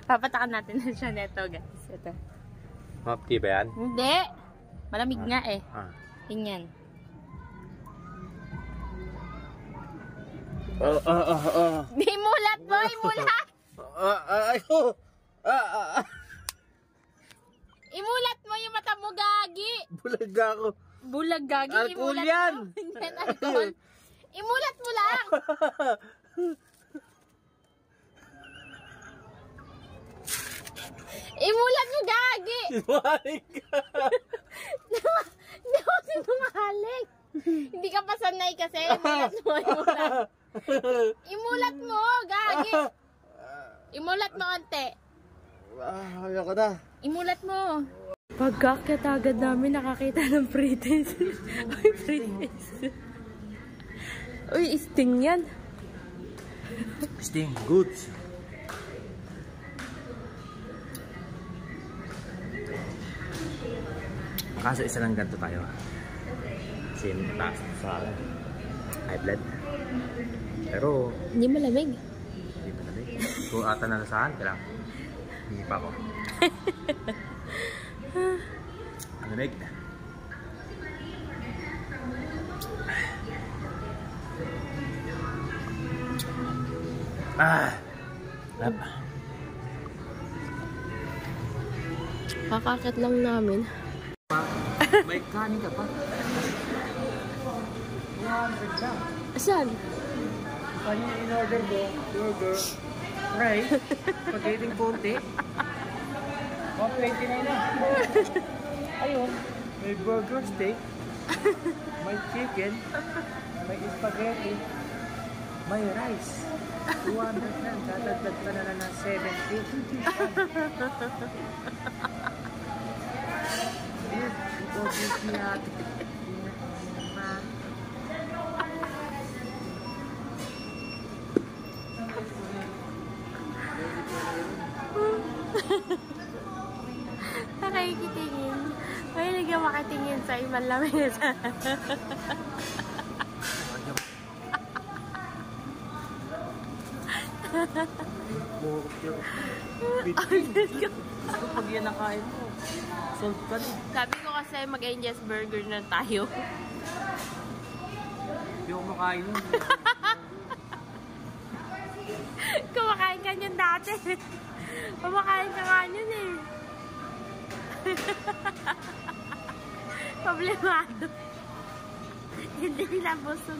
Papatakan natin na siya neto, guys. Ito. Mapti ba yan? Hindi. Malamig nga eh. Tingnan. Imulat mo! Imulat! Imulat mo yung mata mo, gagi! Bulag ako. Bulag, gagi. Alcohol yan! Yan, alcohol. Imulat mo lang! Imulat mo, gagi! Sinungaling ka! Hindi ako sinungaling! Hindi ka pa sanay kasi. Imulat mo, imulat. Imulat mo, gagi! Imulat mo konti. Ayoko na. Imulat mo. Pagkakit agad namin nakakita ng pretties. Uy, pretties. Uy, sting yan. Sting goods. Kaso isa lang ganito tayo. Kasi taas sa high blood. Pero Hindi malamig. hindi pa namin. Kung ata nalasahan ka lang. Hindi pa ako. Ang lamig. Kakakit lang namin. May kanin ka pa. 200 lang. Saan? Kanina in-order mo, burger, rice, spaghetti konti. 129 na. Ayun, may burger steak, may chicken, may spaghetti, may rice. 200 na, dadagdag ka na ng 70. Ito, niya. Nakikitingin. May naging makatingin sa ibang lamesa. Pag yan nakain mo, solve ka na. Sabi ko kasi mag-ingest burger na tayo. Hindi ako makain yun. Kumakain ka niyan dati. Kumakain ka nga niyan eh. Problemado. Hindi nila busog.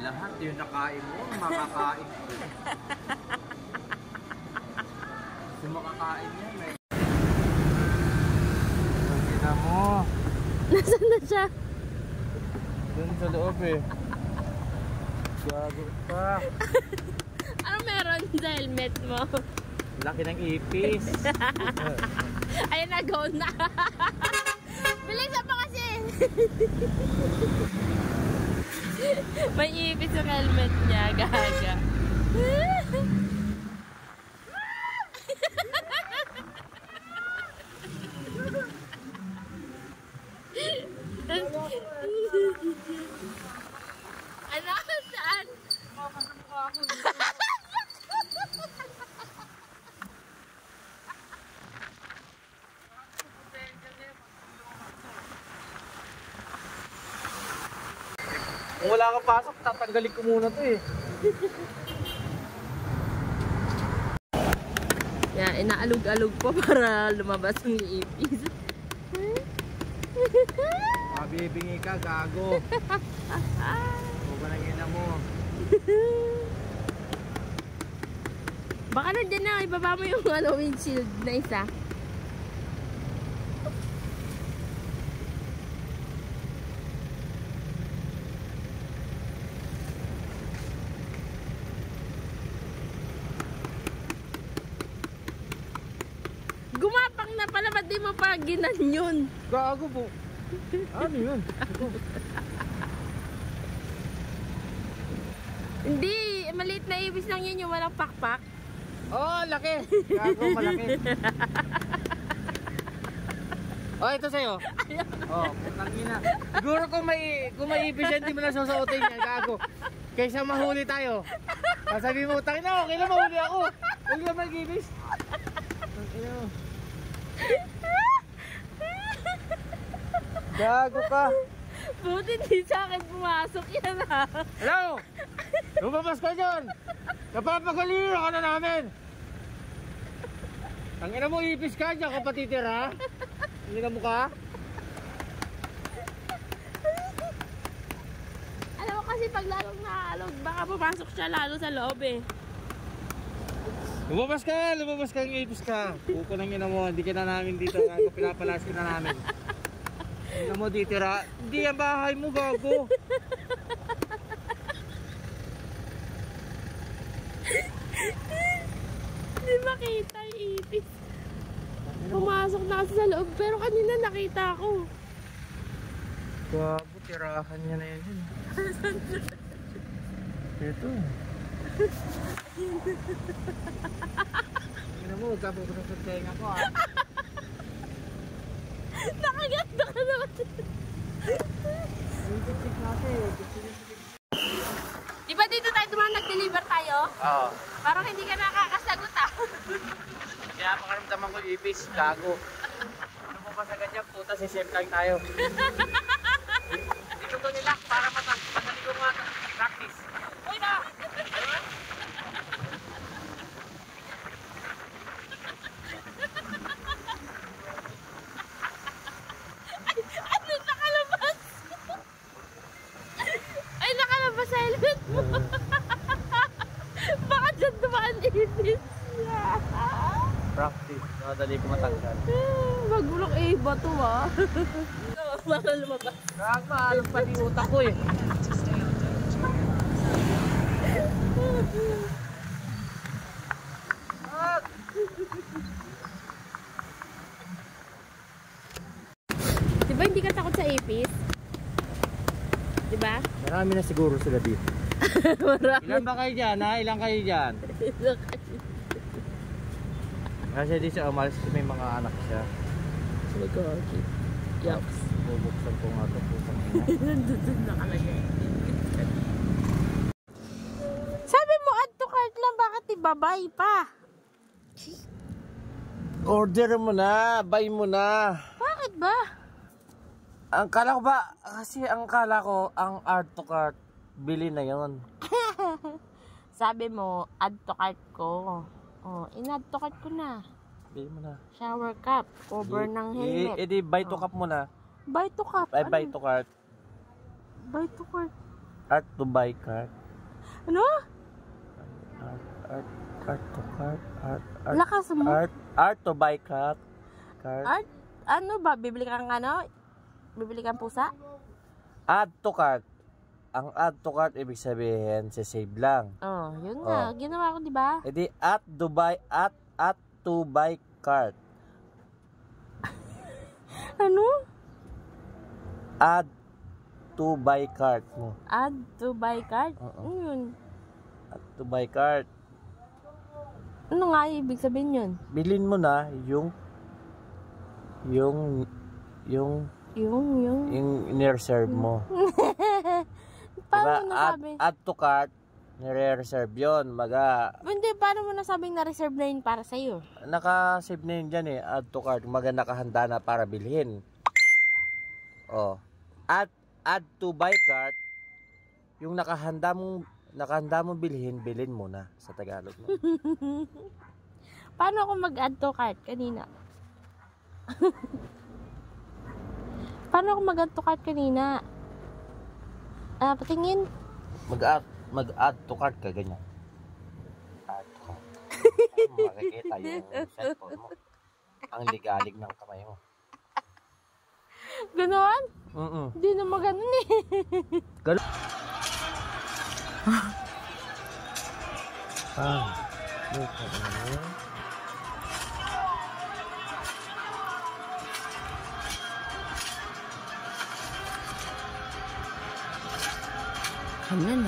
Lahat yung nakain mo, makakain ko. Kung makakain yan eh. Pagkita mo. Nasaan na siya? Doon sa loob eh. Gago pa. Ano meron sa helmet mo? Laki ng ipis. Ayun na, go na. Bilisan pa kasi. May ipis yung helmet niya, gaga. Ano? Saan? Kung wala kang pasok, tatanggalin ko muna to eh. Yan, inaalog-alog po para lumabas yung ipis. Mabibingi ka, gago. Huwag ka nangina mo. Baka nandiyan na, ibaba mo yung windshield na isa. Gumapang na pala, ba't di mo pa ginanyon? Gago po. Ano yun? Hindi, maliit na ibis lang yun, yung walang pakpak. Oh, laki. Gago, malaki. Oh, ito sa'yo. Oh, tangina. Siguro kung may ipis yan, di mo na susuotin yan, gago. Kaysa mahuli tayo. Sabi mo, tangina, okay lang mahuli ako. Huwag lang mag-ibis. Tangina mo. Gago ka. Buti hindi sa akin pumasok yan ha. Hello! Lumabas ka dyan! Napapagaliran ka na namin! Tangina mo, ipis ka dyan, kapatitira. Hindi ka mukha? Alam mo kasi pag lalong naalog, baka pumasok siya lalo sa loob eh. Lumabas ka, ipis ka. Puko nang ina mo, hindi ka na namin dito. Gago, pinapalas ka na namin. Ina mo, ditira. Hindi ang bahay mo, gago. Hindi makita yung ipis. Pumasok na kasi sa loob, pero kanina nakita ko. Gago, tirahan niya na yan. Ito. Ina mo, huwag ka pupunta sa tenga ko ha. Nakaganda ka naman. Di ba dito tayo dumaan nag-deliver tayo? Oo. Parang hindi ka nakakasagot ah. Kaya makaramdaman ko ipis, gago. Ano mo ba sa ganyan, puta, sisip lang tayo. Dito ko nila para madali ko mga practice. Uy na! Ano nakalabas? Ay, nakalabas sa helmet mo. Baka dyan dumaan ipis. Practice, madali ko matanggal. Magulok eh, bato ah. Baka lumabas. Maalong pa di utak ko eh. Diba hindi ka takot sa ipis? Diba? Marami na siguro sila dito. Marami. Ilan ba kayo dyan ha? Ilan kayo dyan? Kasi di siya umalis, may mga anak siya. Nag-okay. Yucks. Bubuksan ko nga ito, pusang ina. Nandun nakalagay. Sabi mo add to cart lang, bakit ibabay pa? Order mo na, buy mo na. Bakit ba? Ang kala ko ba, kasi ang kala ko, ang add to cart, bili na yon. Sabi mo, add to cart ko. Oh, in-add to cart ko na. Bili mo na. Shower cap, cover ng helmet. Edi buy to cup mo na. Buy to cap. Buy to cart. Buy to cart. Art to buy cart. Ano? Art to cart. Lakas mo. Art to buy cart. Art? Ano ba? Bibili kang ano? Bibili kang pusa? Add to cart. Ang add to cart ibig sabihin save lang. Oh, yun nga. Ginawa ko, di ba? Edi at to buy cart. Ano? Add to buy cart mo. Add to buy cart? Oo. Ano yun? Add to buy cart. Ano nga ibig sabihin yun? Bilhin mo na yung in-reserve mo. Paano diba? nasabi? Add to cart, nire-reserve yun. Hindi, paano mo nasabing na-reserve na yun para sa'yo? Naka-save na yun dyan eh. Add to cart, nakahanda na para bilhin. Oh. Add to buy cart, yung nakahanda mo bilhin mo na sa Tagalog. No? Paano ako mag-add to cart kanina? Paano ako mag-add to cart kanina? Patingin. Mag-add to cart ka, ganyan. Add to cart. Makikita yung cellphone mo. Ang ligalig ng kamay mo. Ganoon? Hindi naman ganun eh. Ganun.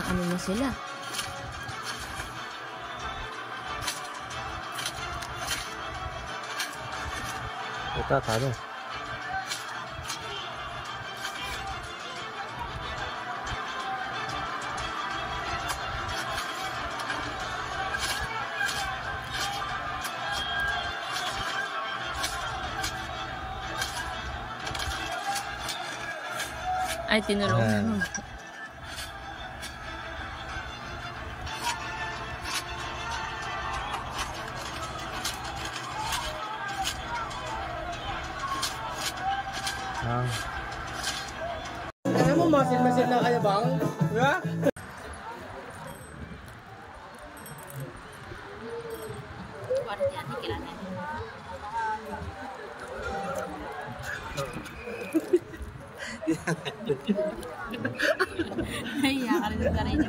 Ano na sila? Ito, talo. Ay, tinulog. Alam mo, masin-masin na kaya bang? Diba? Ay, yakal sa rin.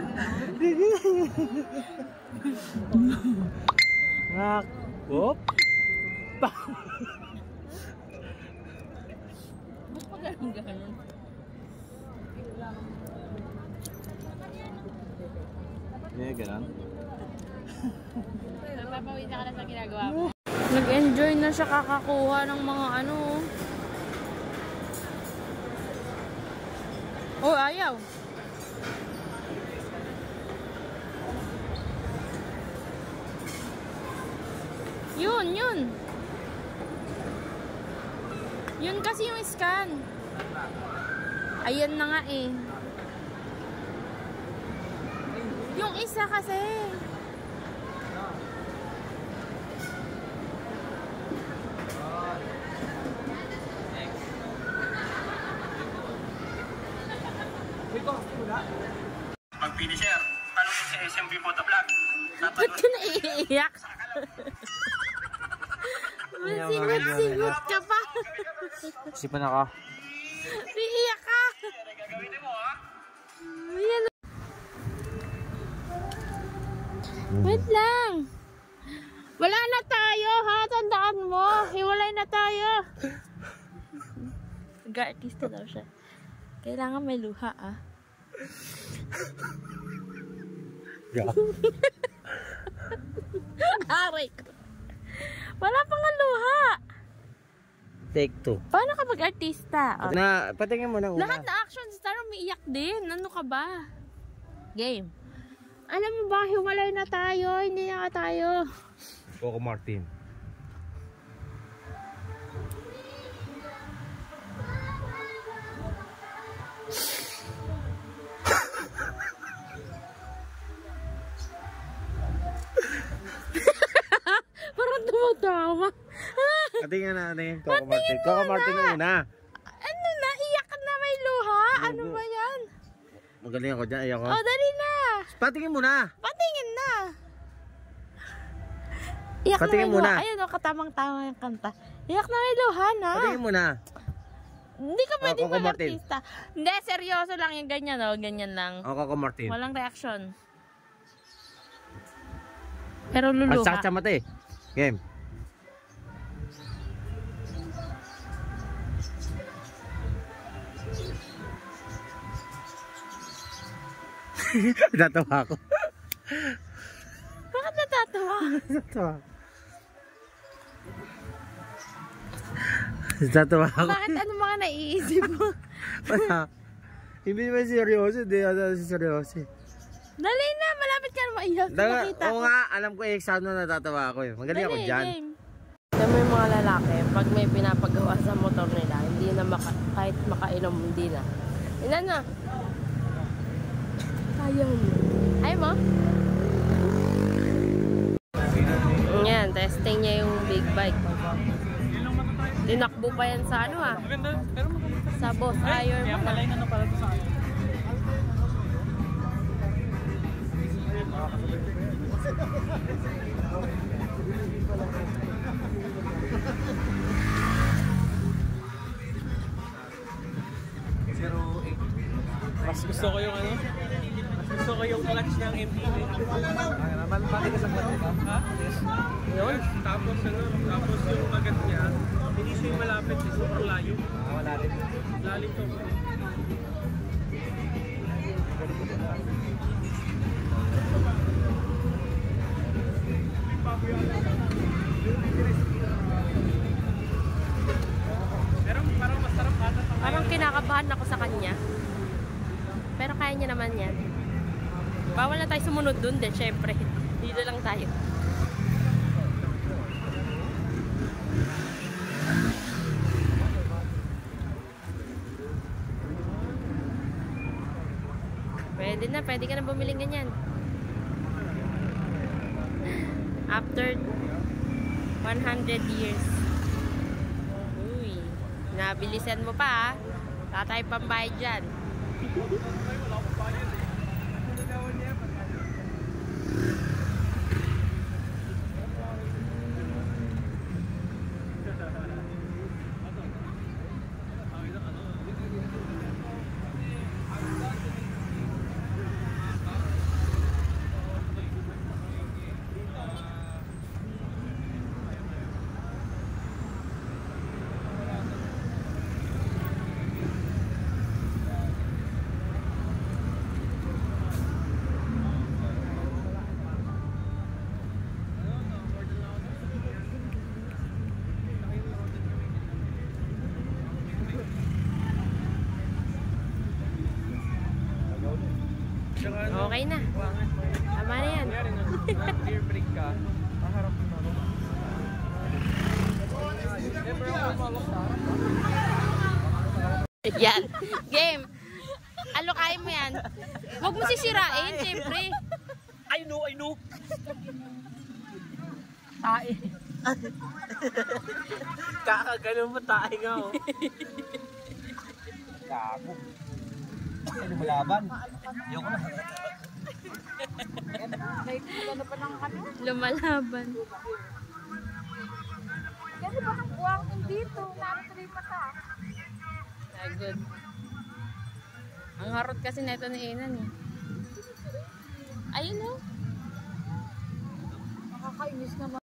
Ngak. Whoop. Ba't pa ganun-ganun? Hindi, ganun. Napapawisa ka na sa ginagawa mo. Nag-enjoy na siya kakakuha ng mga ano. Oh, ayaw. Yun, yun. Yun kasi yung scan. Ayan na nga eh. Yung isa kasi. Pag finisher, tanong mo sa SMB Motovlog. Ba't ka naiiyak? Singot-singot ka pa. Isipan ako. Iiyak ka. Gagawin mo ha? Ayan. Wait lang. Wala na tayo ha. Tandaan mo. Hiwalay na tayo. Nag-artista daw siya. Kailangan may luha ah. Yeah. Aray ko. Wala pang nga luha. Take 2. Paano ka mag-artista? Oh. Na, patingin mo na una. Lahat na action star umiiyak din. Ano ka ba? Game. Alam mo ba, hiwalay na tayo. Hindi na tayo. Coco Martin. Parang tumatawa. Patingin na yung Coco Martin. Coco Martin una. Ano na? Iyak na may luha? Ano ba yan? Magaling ako dyan. Ayoko. Oh, dali na. Patingin mo na. Patingin na. Iyak Patingin na may luha. muna. Ayun o, katamang-tama yung kanta. Iyak na may luha na. Patingin mo na. Hindi ka pwede Coco Martin. mag-artista. Hindi, seryoso lang yung ganyan o. Ganyan lang. O, Coco Martin. Walang reaction. Pero At luluha. saka mate. Game. Natatawa ako. Bakit natatawa? Natatawa. Natatawa ako. Bakit ano mga naiisip mo? Wala. Hindi naman seryoso. Hindi naman seryoso. Dali na, malapit ka na maiyak. Nakita Oo ko. nga, alam ko exam na natatawa ako eh. Magaling ako dyan. Game. Alam mo yung mga lalaki, pag may pinapagawa sa motor nila, hindi na kahit makainom, hindi na. Ilan na? Ayaw mo. Ayaw mo? Yan, testing niya yung big bike. Tinakbo pa yan sa ano ah. Sa Boss Iron mo na. Ano pala ito sa akin? Mas gusto ko yung ano? Mas gusto ko yung clutch ng MTV. Bakit ka sa clutch? Ha? Yun. Tapos ano? Tapos yung agat niya, hindi siya yung malapit, sobrang layo. Malalim. Lalim to. Pero parang masarap ata. Parang kinakabahan ako sa kanya. Pero kaya niya naman yan. Bawal na tayo sumunod dun din, syempre. Dito lang tayo. pwede ka na bumili ganyan. After 100 years. Uy, nabilisan mo pa, tatay pambayad dyan. Okay na. Tama na yan. Clear break ka. Maharap mo na. Yan. Game. Alokain mo yan. Huwag mo sisirain, siyempre. I know. Tae. Kakaganon mo tayo nga oh. Gago. Ay, lumalaban. Ayoko na. Lumalaban. Kasi ba ang buwang dito? Natuloy pa ka. Good. Ang harot kasi neto ni Inan eh. Ayun oh. Nakakainis naman.